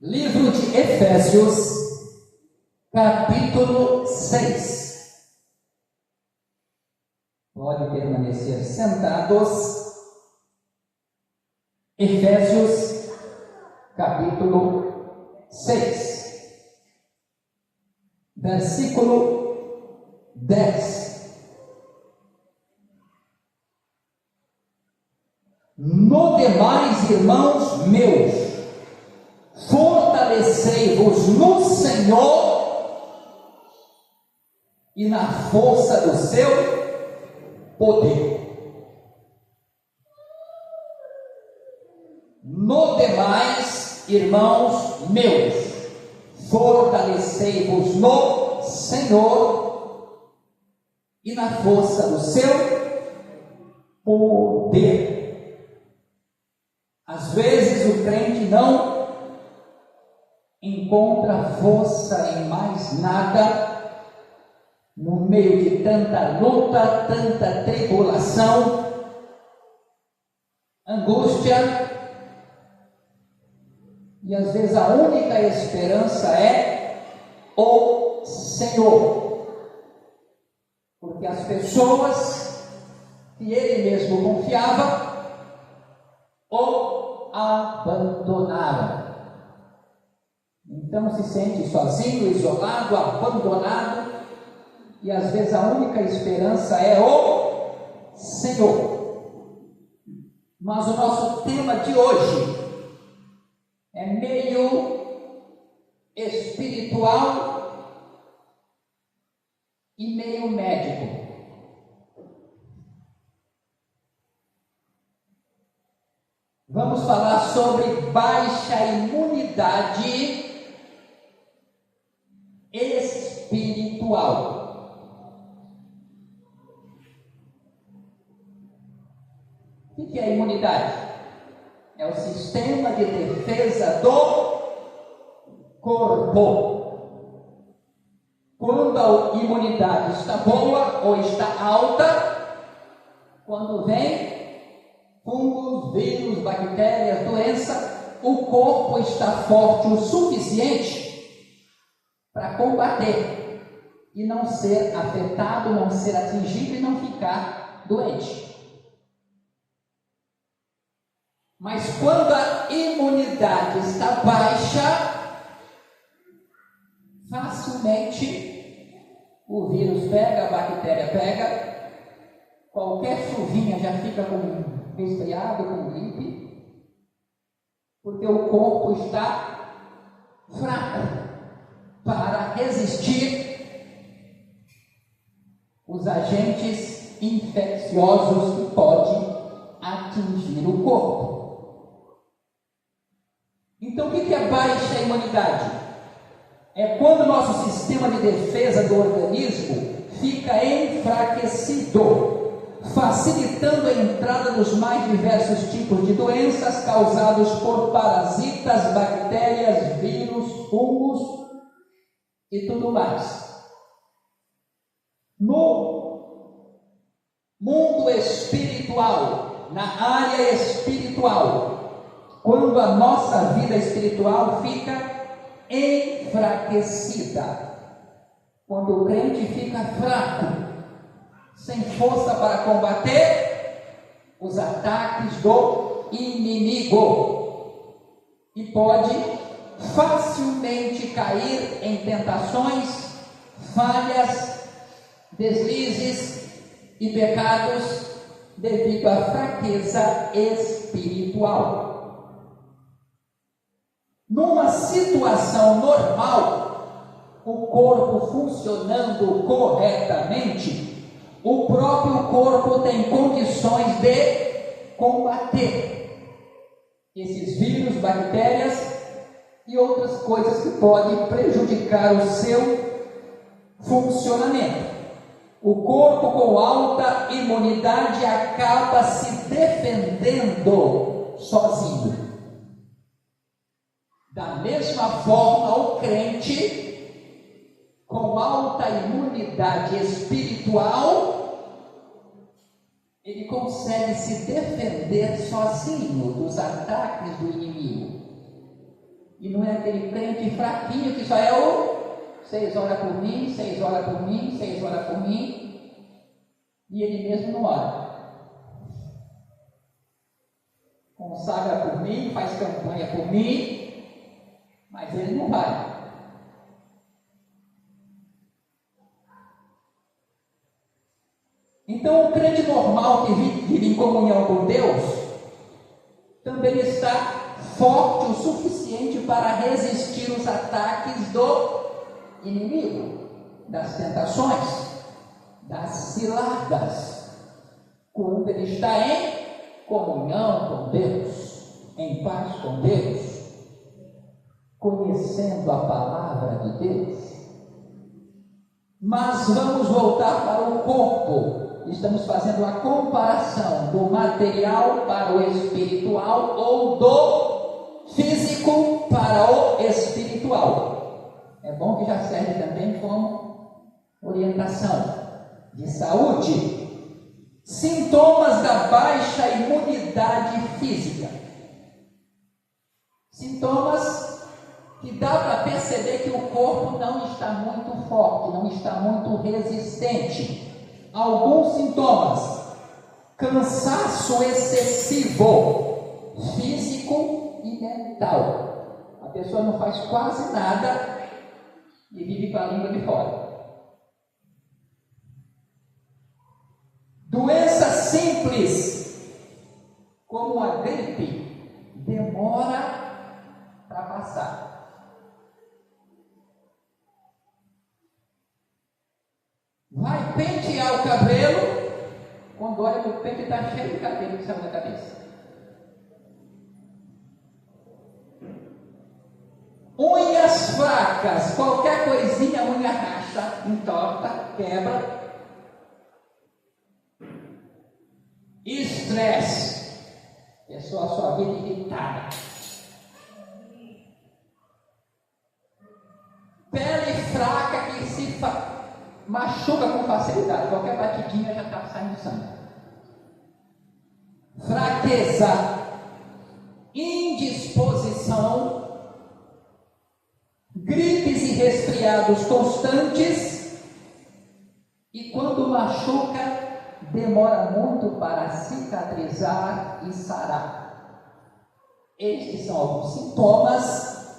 Livro de Efésios, capítulo 6. Pode permanecer sentados. Efésios, capítulo 6, versículo 10. No demais, irmãos meus, fortalecei-vos no Senhor e na força do seu poder. No demais, irmãos meus, fortalecei-vos no Senhor e na força do seu poder. Às vezes o crente não encontra força em mais nada, no meio de tanta luta, tanta tribulação, angústia, e às vezes a única esperança é o Senhor, porque as pessoas que ele mesmo confiava o abandonaram. Então se sente sozinho, isolado, abandonado, e às vezes a única esperança é o Senhor. Mas o nosso tema de hoje é meio espiritual e meio médico. Vamos falar sobre baixa imunidade espiritual. O que é a imunidade? É o sistema de defesa do corpo. Quando a imunidade está boa ou está alta, quando vem fungos, vírus, bactérias, doença, o corpo está forte o suficiente para combater e não ser afetado, não ser atingido e não ficar doente. Mas quando a imunidade está baixa, facilmente o vírus pega, a bactéria pega, qualquer chuvinha já fica com resfriado, com gripe, porque o corpo está fraco para resistir os agentes infecciosos que podem atingir o corpo. Então, o que é baixa imunidade? É quando o nosso sistema de defesa do organismo fica enfraquecido, facilitando a entrada dos mais diversos tipos de doenças causados por parasitas, bactérias, vírus, fungos e tudo mais. No mundo espiritual, na área espiritual, quando a nossa vida espiritual fica enfraquecida, quando o crente fica fraco, sem força para combater os ataques do inimigo, e pode facilmente cair em tentações, falhas, deslizes e pecados devido à fraqueza espiritual. Numa situação normal, o corpo funcionando corretamente, o próprio corpo tem condições de combater esses vírus, bactérias e outras coisas que podem prejudicar o seu funcionamento. O corpo com alta imunidade acaba se defendendo sozinho. Da mesma forma, o crente com alta imunidade espiritual, ele consegue se defender sozinho dos ataques do inimigo. E não é aquele crente fraquinho que só é o 6 horas por mim, 6 horas por mim, 6 horas por mim, e ele mesmo não ora. Consagra por mim, faz campanha por mim, mas ele não vai. Então, o crente normal que vive em comunhão com Deus também está forte o suficiente para resistir os ataques do inimigo, das tentações, das ciladas, quando ele está em comunhão com Deus, em paz com Deus, conhecendo a palavra de Deus. Mas vamos voltar para o corpo. Estamos fazendo a comparação do material para o espiritual ou do físico para o espiritual. É bom que já serve também como orientação de saúde. Sintomas da baixa imunidade física. Sintomas que dá para perceber que o corpo não está muito forte, não está muito resistente. Alguns sintomas: cansaço excessivo, físico e mental. A pessoa não faz quase nada e vive com a língua de fora. Doença simples, como a gripe, demora para passar. Vai pentear o cabelo, quando olha no pente está cheio de cabelo que saiu da cabeça. Unhas fracas, qualquer coisinha, a unha racha, entorta, quebra. Estresse, pessoa sua vida irritada. Pele fraca que se machuca com facilidade, qualquer batidinha já está saindo sangue. Fraqueza, indisposição, gripes e resfriados constantes, e quando machuca, demora muito para cicatrizar e sarar. Estes são alguns sintomas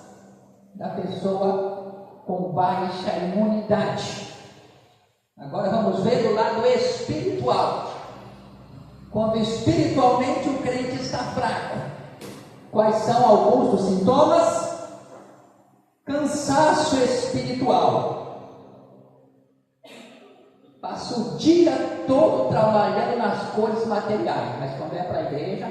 da pessoa com baixa imunidade. Agora vamos ver do lado espiritual. Quando espiritualmente o crente está fraco, quais são alguns dos sintomas? Cansaço espiritual. Passa o dia todo trabalhando nas coisas materiais, mas quando é para a igreja,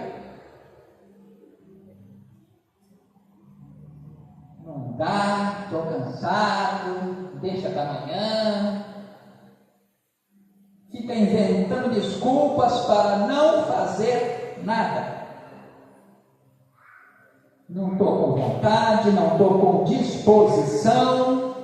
não dá, estou cansado, deixa para amanhã. Fica inventando desculpas para não fazer nada. Não estou com vontade, não estou com disposição.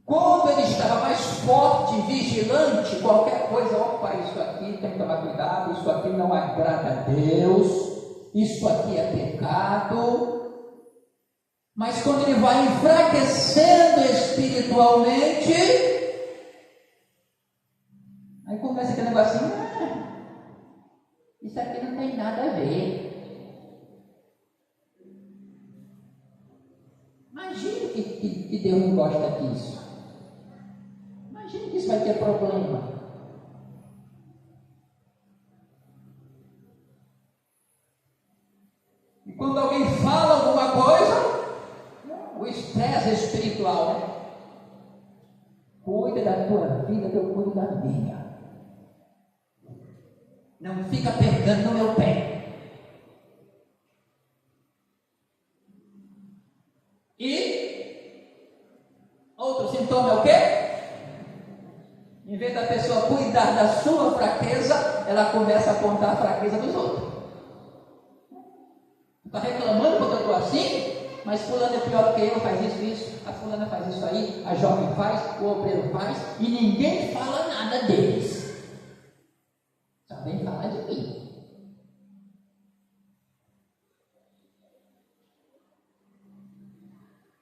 Quando ele estava mais forte, vigilante, qualquer coisa, opa, isso aqui tem que tomar cuidado, isso aqui não agrada a Deus, isso aqui é pecado. Mas quando ele vai enfraquecendo espiritualmente, aí começa aquele negocinho, isso aqui não tem nada a ver. Imagina que Deus não gosta disso. Imagina que isso vai ter problema. E quando alguém fala alguma coisa, o estresse espiritual, né? Cuida da tua vida, que eu cuido da minha. Não fica pegando no meu pé. E outro sintoma é o quê? Em vez da pessoa cuidar da sua fraqueza, ela começa a apontar a fraqueza dos outros. Está reclamando porque eu estou assim? Mas fulano é pior que eu, faz isso, a fulana faz isso aí, a jovem faz, o obreiro faz, e ninguém fala nada deles. Só vem falar de mim.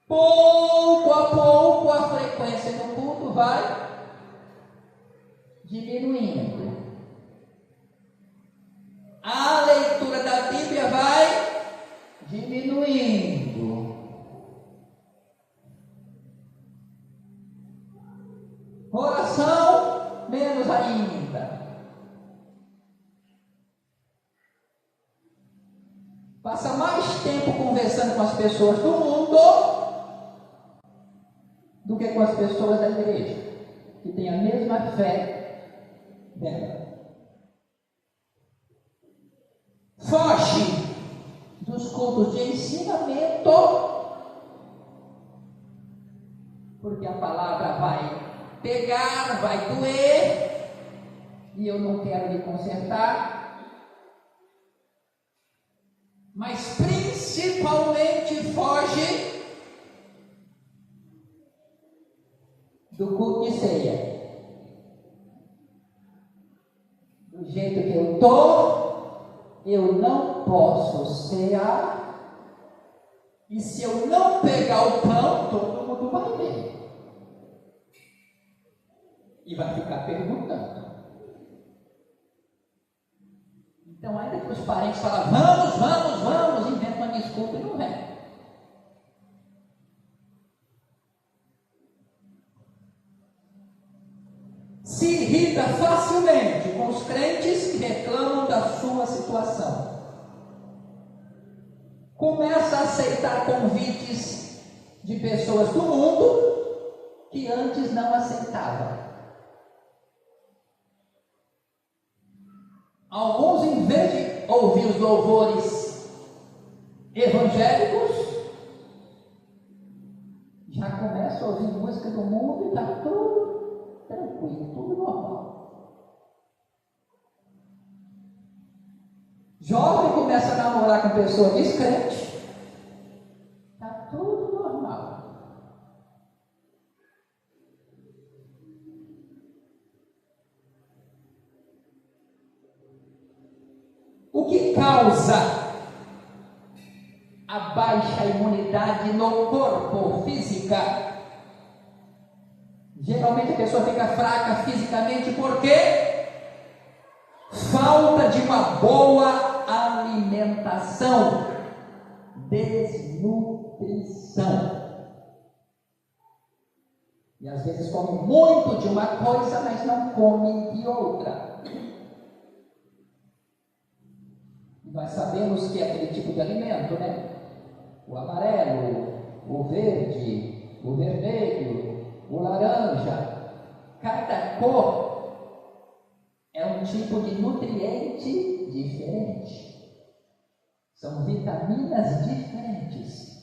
pouco a pouco a frequência do culto vai diminuindo. A leitura da Bíblia vai diminuindo. Oração, menos ainda. Passa mais tempo conversando com as pessoas do mundo do que com as pessoas da igreja, que têm a mesma fé dela. Foge dos cultos de ensinamento, porque a palavra vai pegar, vai doer, e eu não quero me consertar, mas principalmente foge do culto de ceia. Do jeito que eu estou, eu não posso cear, e se eu não pegar o pão, todo mundo vai ver. E vai ficar perguntando. Então, ainda que os parentes falam, vamos, inventa uma desculpa e não vem. Se irrita facilmente com os crentes que reclamam da sua situação. Começa a aceitar convites de pessoas do mundo que antes não aceitava. Alguns, em vez de ouvir os louvores evangélicos, já começam a ouvir música do mundo e está tudo tranquilo, tudo normal. Jovem começa a namorar com pessoa descrente, está tudo normal. O que causa a baixa imunidade no corpo física? Geralmente a pessoa fica fraca fisicamente porque falta de uma boa alimentação, desnutrição. E às vezes come muito de uma coisa, mas não come de outra. Nós sabemos que é aquele tipo de alimento, né? O amarelo, o verde, o vermelho, o laranja. Cada cor é um tipo de nutriente diferente. São vitaminas diferentes.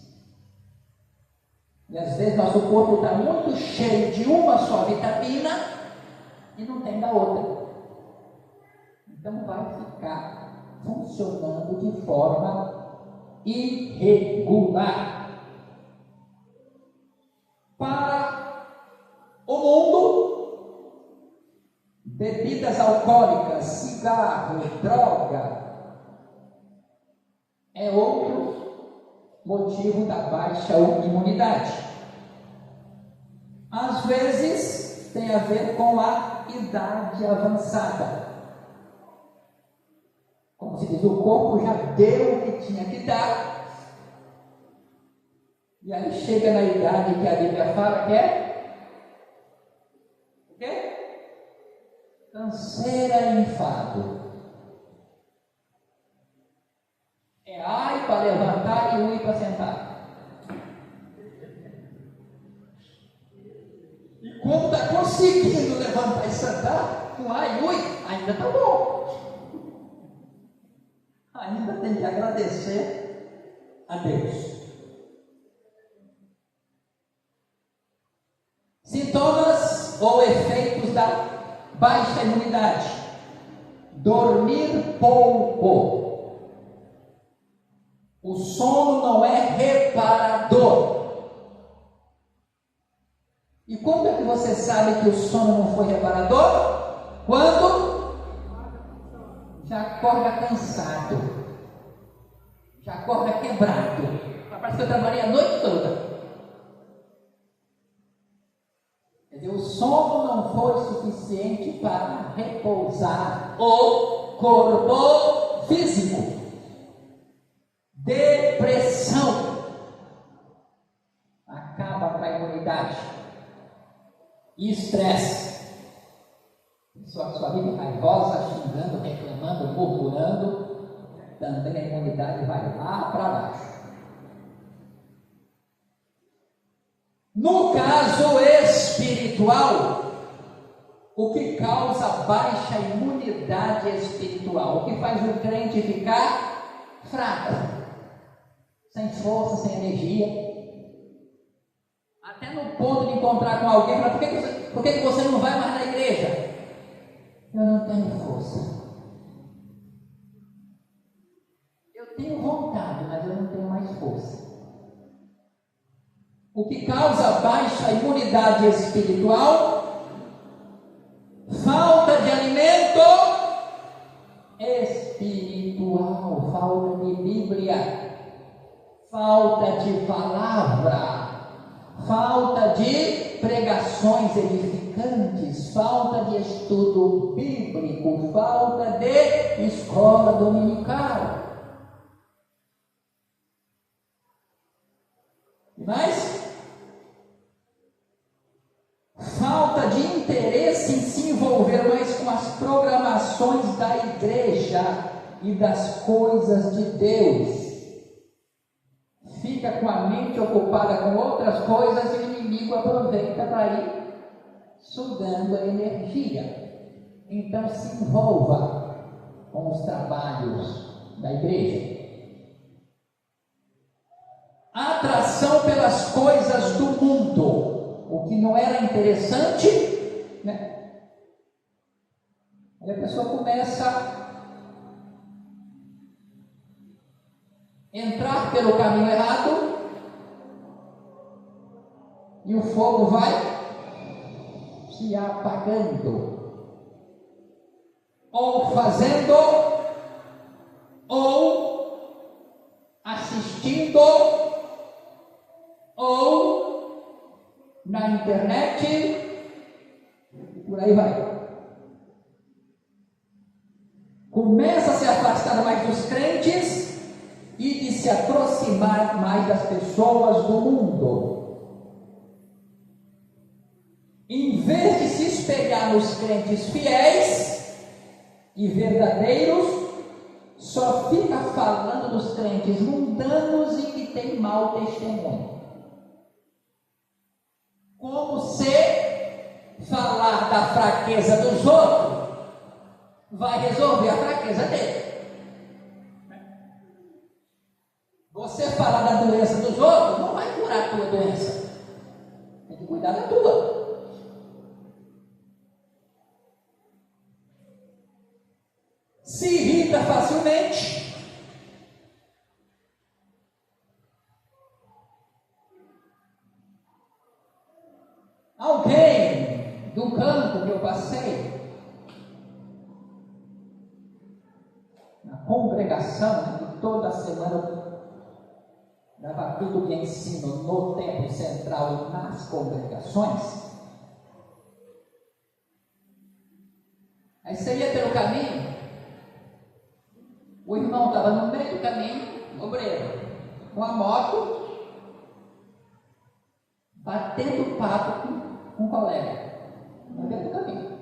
E às vezes nosso corpo está muito cheio de uma só vitamina e não tem da outra. Então vai ficar funcionando de forma irregular. Para o mundo, bebidas alcoólicas, cigarro, droga, é outro motivo da baixa imunidade. Às vezes tem a ver com a idade avançada. Como se diz, o corpo já deu o que tinha que dar. E aí chega na idade que a Bíblia fala que é o quê? Canseira e enfado. É ai para levantar e ui para sentar. E quando está conseguindo levantar e sentar, com ai e ui, ainda está bom. Ainda tem que agradecer a Deus. Sintomas ou efeitos da baixa imunidade: dormir pouco. O sono não é reparador. E quando é que você sabe que o sono não foi reparador? Quando já acorda cansado, já acorda quebrado. Parece que eu trabalhei a noite toda. sono não foi suficiente para repousar o corpo físico. Depressão acaba com a imunidade. Estresse. Sua vida raivosa, xingando, reclamando, murmurando, também a imunidade vai lá para baixo. No caso espiritual, o que causa baixa imunidade espiritual? O que faz o crente ficar fraco, sem força, sem energia, até no ponto de encontrar com alguém, falar, por que você não vai mais na igreja? Eu não tenho força. Eu tenho vontade, mas eu não tenho mais força. O que causa baixa imunidade espiritual? Falta de alimento espiritual, falta de Bíblia, falta de palavra, falta de pregações edificantes, falta de estudo bíblico, falta de escola dominical. Mas falta de interesse em se envolver mais com as programações da igreja e das coisas de Deus. Fica com a mente ocupada com outras coisas e o inimigo aproveita para ir sugando a energia. Então se envolva com os trabalhos da igreja. Atração pelas coisas do mundo, o que não era interessante, né? Aí a pessoa começa a entrar pelo caminho errado e o fogo vai se apagando, ou fazendo, ou assistindo, ou na internet, por aí vai. Começa a se afastar mais dos crentes e de se aproximar mais das pessoas do mundo. Em vez de se espelhar nos crentes fiéis e verdadeiros, só fica falando dos crentes mundanos e que tem mau testemunho. Como se falar da fraqueza dos outros vai resolver a fraqueza dele. Você falar da doença dos outros não vai curar a tua doença. Tem que cuidar da tua. Se irrita facilmente. Alguém do campo que eu passei, na congregação, que toda semana eu dava tudo de ensino no templo central e nas congregações. Aí você ia pelo caminho, o irmão estava no meio do caminho, obreiro, com a moto, batendo papo com um colega, no meio do caminho.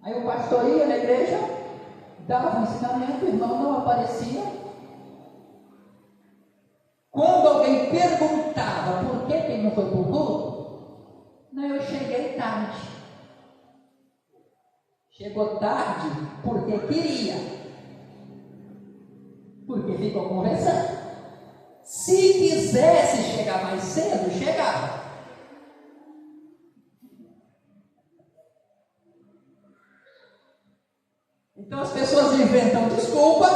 Aí o pastor ia na igreja, dava um ensinamento, o irmão não aparecia. Quando alguém perguntava por que ele não foi para o culto, não, eu cheguei tarde. Chegou tarde porque queria, porque ficou conversando. Se quisesse chegar mais cedo, chegava. Então as pessoas inventam desculpa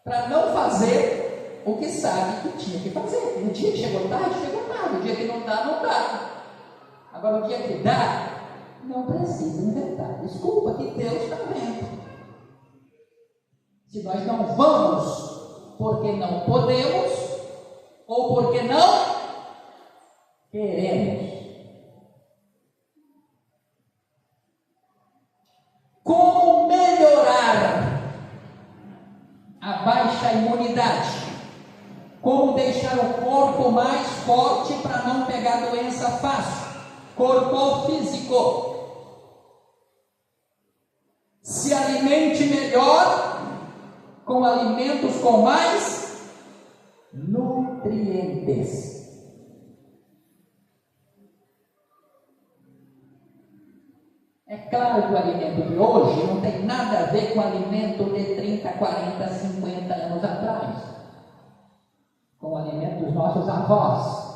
para não fazer o que sabe que tinha que fazer. No dia que chegou tarde, chegou tarde. O dia que não dá, não dá. Agora o dia que dá, não precisa inventar desculpa, que Deus está vendo. Se nós não vamos porque não podemos, ou porque não queremos? Como melhorar a baixa imunidade? Como deixar o corpo mais forte para não pegar doença fácil? Corpo físico. Se alimente melhor com alimentos com mais nutrientes. É claro que o alimento de hoje não tem nada a ver com o alimento de 30, 40, 50 anos atrás. Com o alimento dos nossos avós.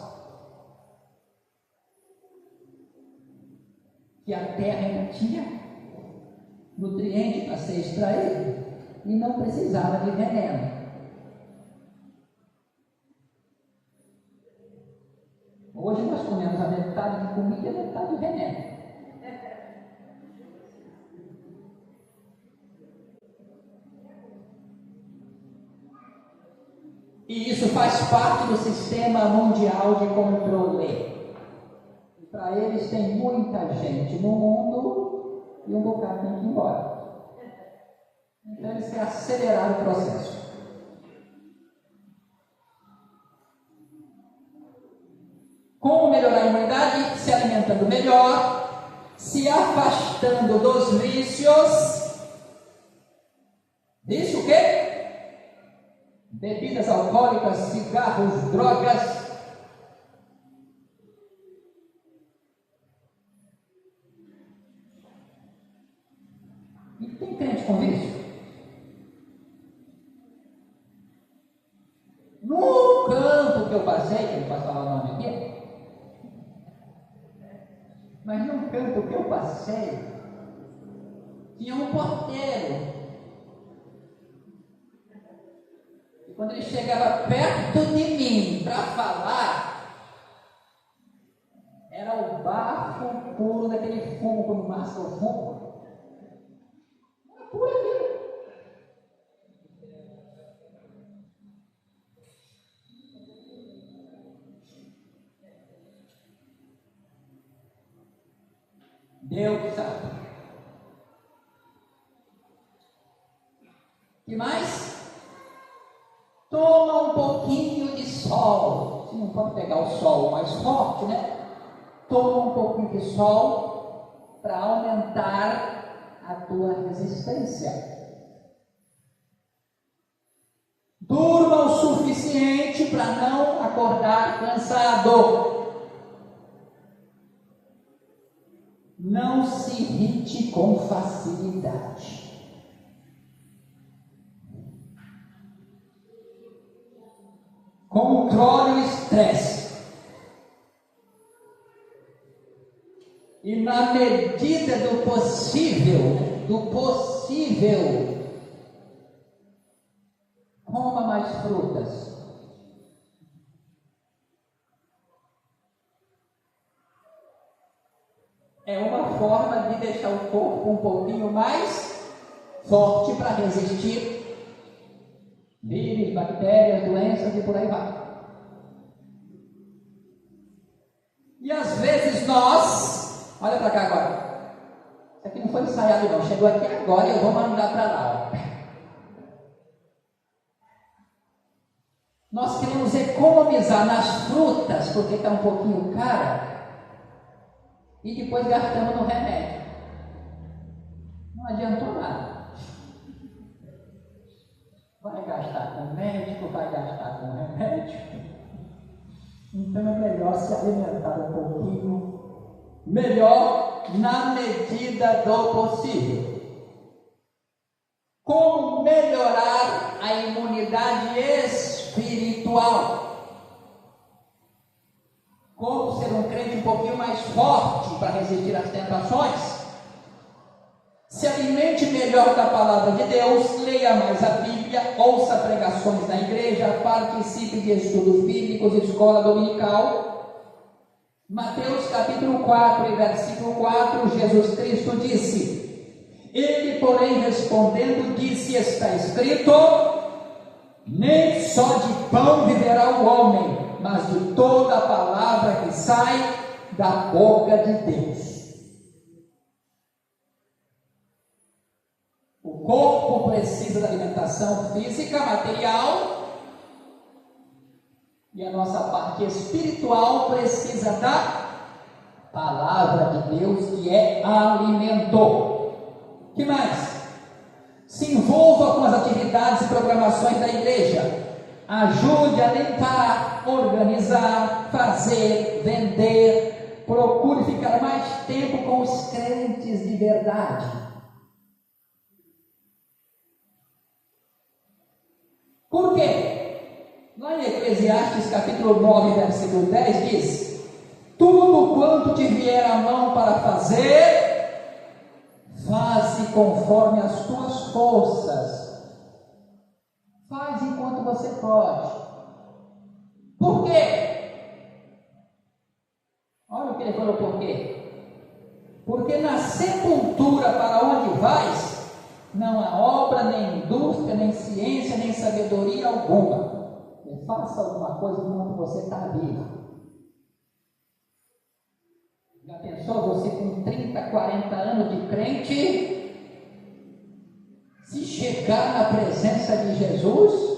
Que a terra ainda tinha nutriente para ser extraído e não precisava de veneno. Hoje nós comemos a metade de comida e a metade de veneno. E isso faz parte do sistema mundial de controle. E para eles tem muita gente no mundo e um bocado tem que ir embora. Então eles querem acelerar o processo. Como melhorar a imunidade? Se alimentando melhor, se afastando dos vícios. Vício o quê? Bebidas alcoólicas, cigarros, drogas. E tem crente com vício? No canto que eu passei, que eu passava o nome aqui, mas no canto que eu passei, tinha um porteiro. E quando ele chegava perto de mim para falar, era o bafo puro daquele fumo, quando masca o fumo. Era puro aquilo. Deus sabe. Que mais? Toma um pouquinho de sol. Você não pode pegar o sol mais forte, né? Toma um pouquinho de sol para aumentar a tua resistência. Durma o suficiente para não acordar cansado. Não se irrite com facilidade. Controle o estresse. E na medida do possível, coma mais frutas. É uma forma de deixar o corpo um pouquinho mais forte para resistir vírus, bactérias, doenças e por aí vai. E às vezes nós, olha para cá agora, isso aqui não foi ensaiado não, chegou aqui agora e eu vou mandar para lá. Nós queremos economizar nas frutas, porque está um pouquinho cara, e depois gastamos no remédio. Não adiantou nada. Vai gastar com médico, vai gastar com remédio. Então é melhor se alimentar um pouquinho melhor na medida do possível. Como melhorar a imunidade espiritual? Como ser um crente um pouquinho mais forte para resistir às tentações? Se alimente melhor da palavra de Deus, leia mais a Bíblia, ouça pregações na igreja, participe de estudos bíblicos, escola dominical. Mateus capítulo 4 e versículo 4, Jesus Cristo disse: ele, porém, respondendo, disse: está escrito, nem só de pão viverá o homem, mas de toda a palavra que sai da boca de Deus. O corpo precisa da alimentação física, material, e a nossa parte espiritual precisa da palavra de Deus, que é alimento. Que mais? Se envolva com as atividades e programações da igreja. Ajude a limpar, organizar, fazer, vender. Procure ficar mais tempo com os crentes de verdade. Por quê? Lá em Eclesiastes capítulo 9, versículo 10 diz: tudo quanto te vier a mão para fazer, faze conforme as tuas forças. Faz enquanto você pode. Por quê? Olha o que ele falou, por quê? Porque na sepultura para onde vais, não há obra, nem indústria, nem ciência, nem sabedoria alguma. E faça alguma coisa enquanto você está vivo. Já pensou você com 30, 40 anos de crente, se chegar na presença de Jesus,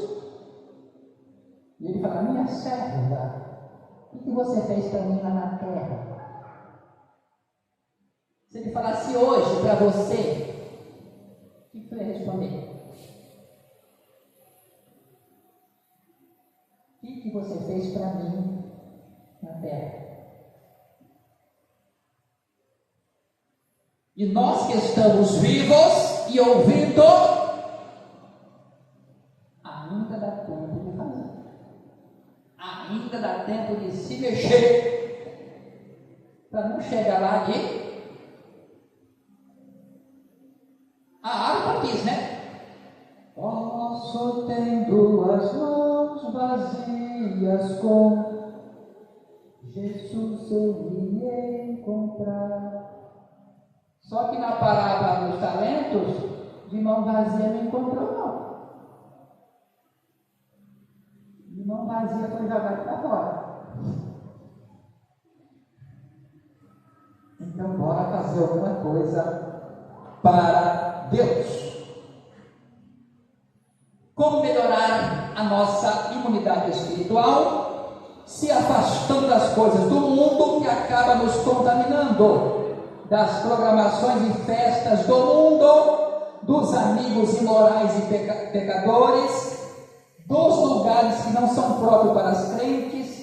e ele falar: minha serva, o que você fez para mim lá na terra? Se ele falasse hoje para você, o que você ia responder? O que você fez para mim na terra? E nós que estamos vivos e ouvindo, ainda dá tempo de fazer. Ainda dá tempo de se mexer. Para não chegar lá de... A harpa diz, né? Posso tendo as mãos vazias com Jesus eu me encontrar. Só que na parábola dos talentos, de mão vazia não encontrou, não. De mão vazia foi jogado para fora. Então, bora fazer alguma coisa para Deus. Como melhorar a nossa imunidade espiritual? Se afastando das coisas do mundo que acaba nos contaminando. Das programações e festas do mundo, dos amigos imorais e pecadores, dos lugares que não são próprios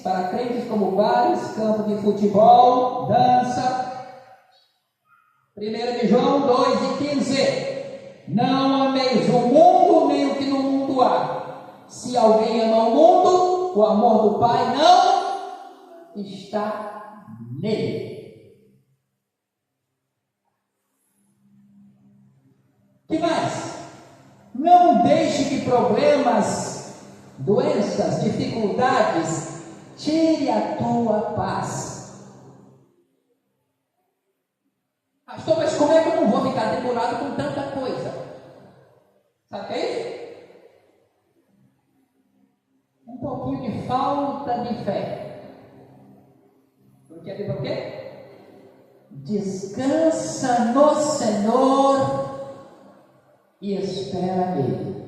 para crentes como bares, campo de futebol, dança. 1 de João 2:15: não ameis o mundo nem o que no mundo há. Se alguém ama o mundo, o amor do Pai não está nele. Que mais? Não deixe que problemas, doenças, dificuldades tire a tua paz. Pastor, mas como é que eu não vou ficar demorado com tanta coisa? Sabe o que é isso? Um pouquinho de falta de fé. Porque a Bíblia o quê? Descansa no Senhor e espera nele.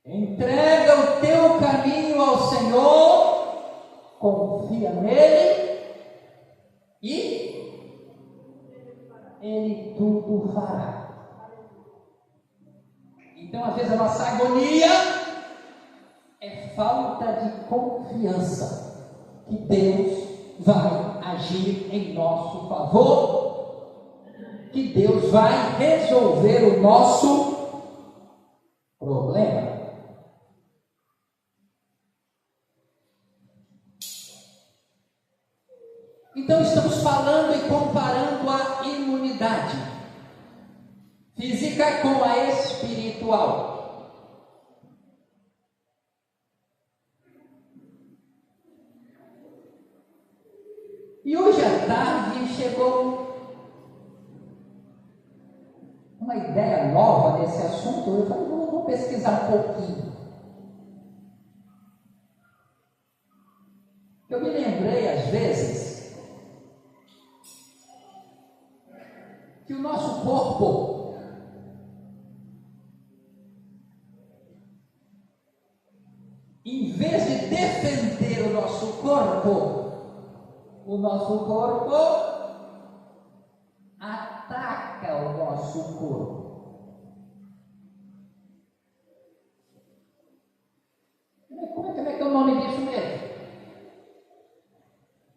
Entrega o teu caminho ao Senhor, confia nele e ele tudo fará. Então, às vezes, a nossa agonia é falta de confiança que Deus vai agir em nosso favor, que Deus vai resolver o nosso problema. Então estamos falando e comparando a imunidade física com a espiritual. E hoje à tarde chegou uma ideia nova nesse assunto. Eu falei, vou pesquisar um pouquinho. que o nosso corpo em vez de defender o nosso corpo ataca o nosso corpo. Como é que é o nome disso mesmo?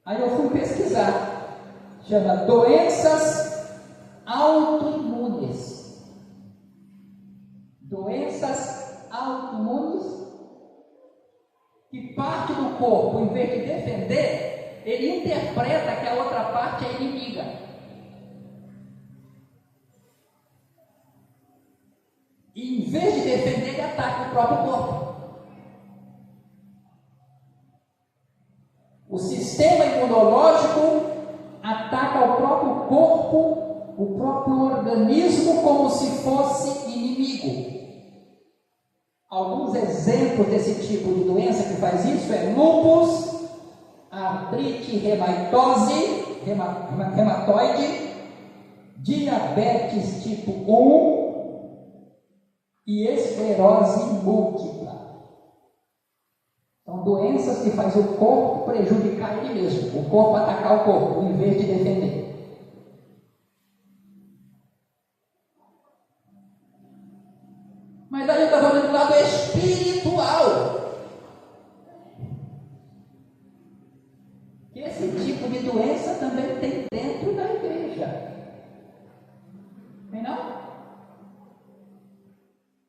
Aí eu fui pesquisar. Chama doenças autoimunes. Doenças autoimunes que parte do corpo, em vez de defender, ele interpreta que a outra parte é inimiga. E em vez de defender, ele ataca o próprio corpo. O sistema imunológico ataca o próprio corpo, o próprio organismo, como se fosse inimigo. Alguns exemplos desse tipo de doença que faz isso é lúpus, artrite reumatoide, diabetes tipo 1 e esclerose múltipla. São doenças que fazem o corpo prejudicar ele mesmo, o corpo atacar o corpo, em vez de defender. Mas aí eu estava olhando do lado espiritual. Que esse tipo de doença também tem dentro da igreja. Tem não?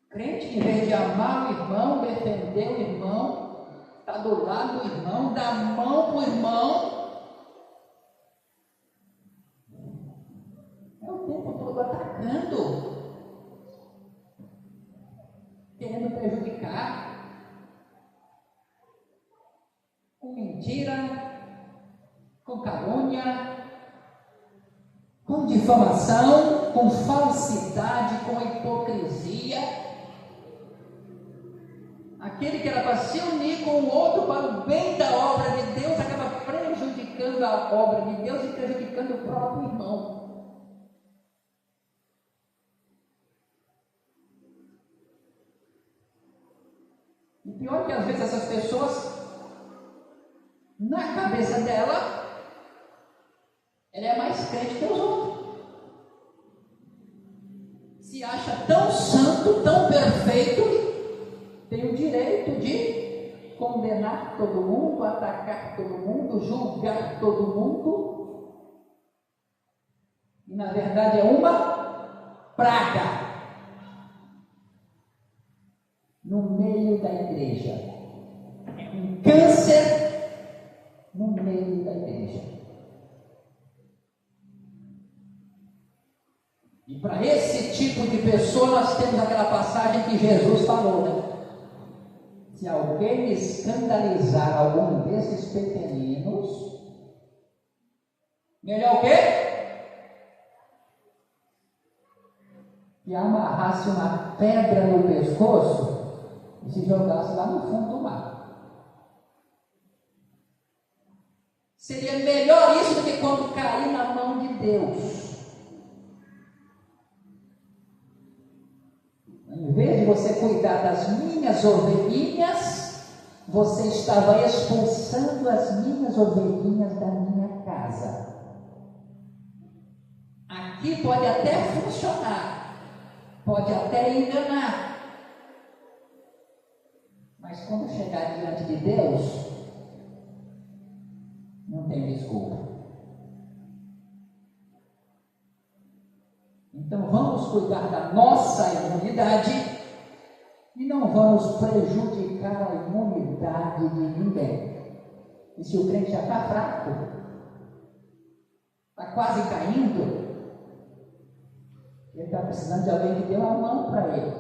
Crente, em vez de amar o irmão, defender o irmão, está do lado do irmão, dá a mão para o irmão, é o tempo todo atacando, querendo prejudicar, com mentira, com calúnia, com difamação, com falsidade, com hipocrisia. Aquele que era para se unir com o outro para o bem da obra de Deus, acaba prejudicando a obra de Deus e prejudicando o próprio irmão. E pior que às vezes essas pessoas, na cabeça dela, ela é mais crente que os outros. Se acha tão santo, tão perfeito, tem o direito de condenar todo mundo, atacar todo mundo, julgar todo mundo. E na verdade é uma praga no meio da igreja. É um câncer no meio da igreja. E para esse tipo de pessoa nós temos aquela passagem que Jesus falou, né? Se alguém escandalizar algum desses pequeninos, melhor o quê? Que amarrasse uma pedra no pescoço e se jogasse lá no fundo do mar. Seria melhor isso do que quando cair na mão de Deus. Em vez de você cuidar das minhas ovelhinhas, você estava expulsando as minhas ovelhinhas da minha casa. Aqui pode até funcionar, pode até enganar, mas quando chegar diante de Deus, não tem desculpa. Então vamos cuidar da nossa imunidade e não vamos prejudicar a imunidade de ninguém. E se o crente já está fraco, está quase caindo, ele está precisando de alguém que dê uma mão para ele.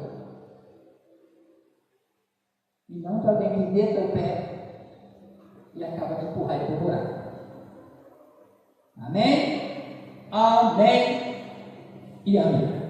E não de alguém que dê o pé e acaba de empurrar ele para o buraco. Amém? Amém. E amém.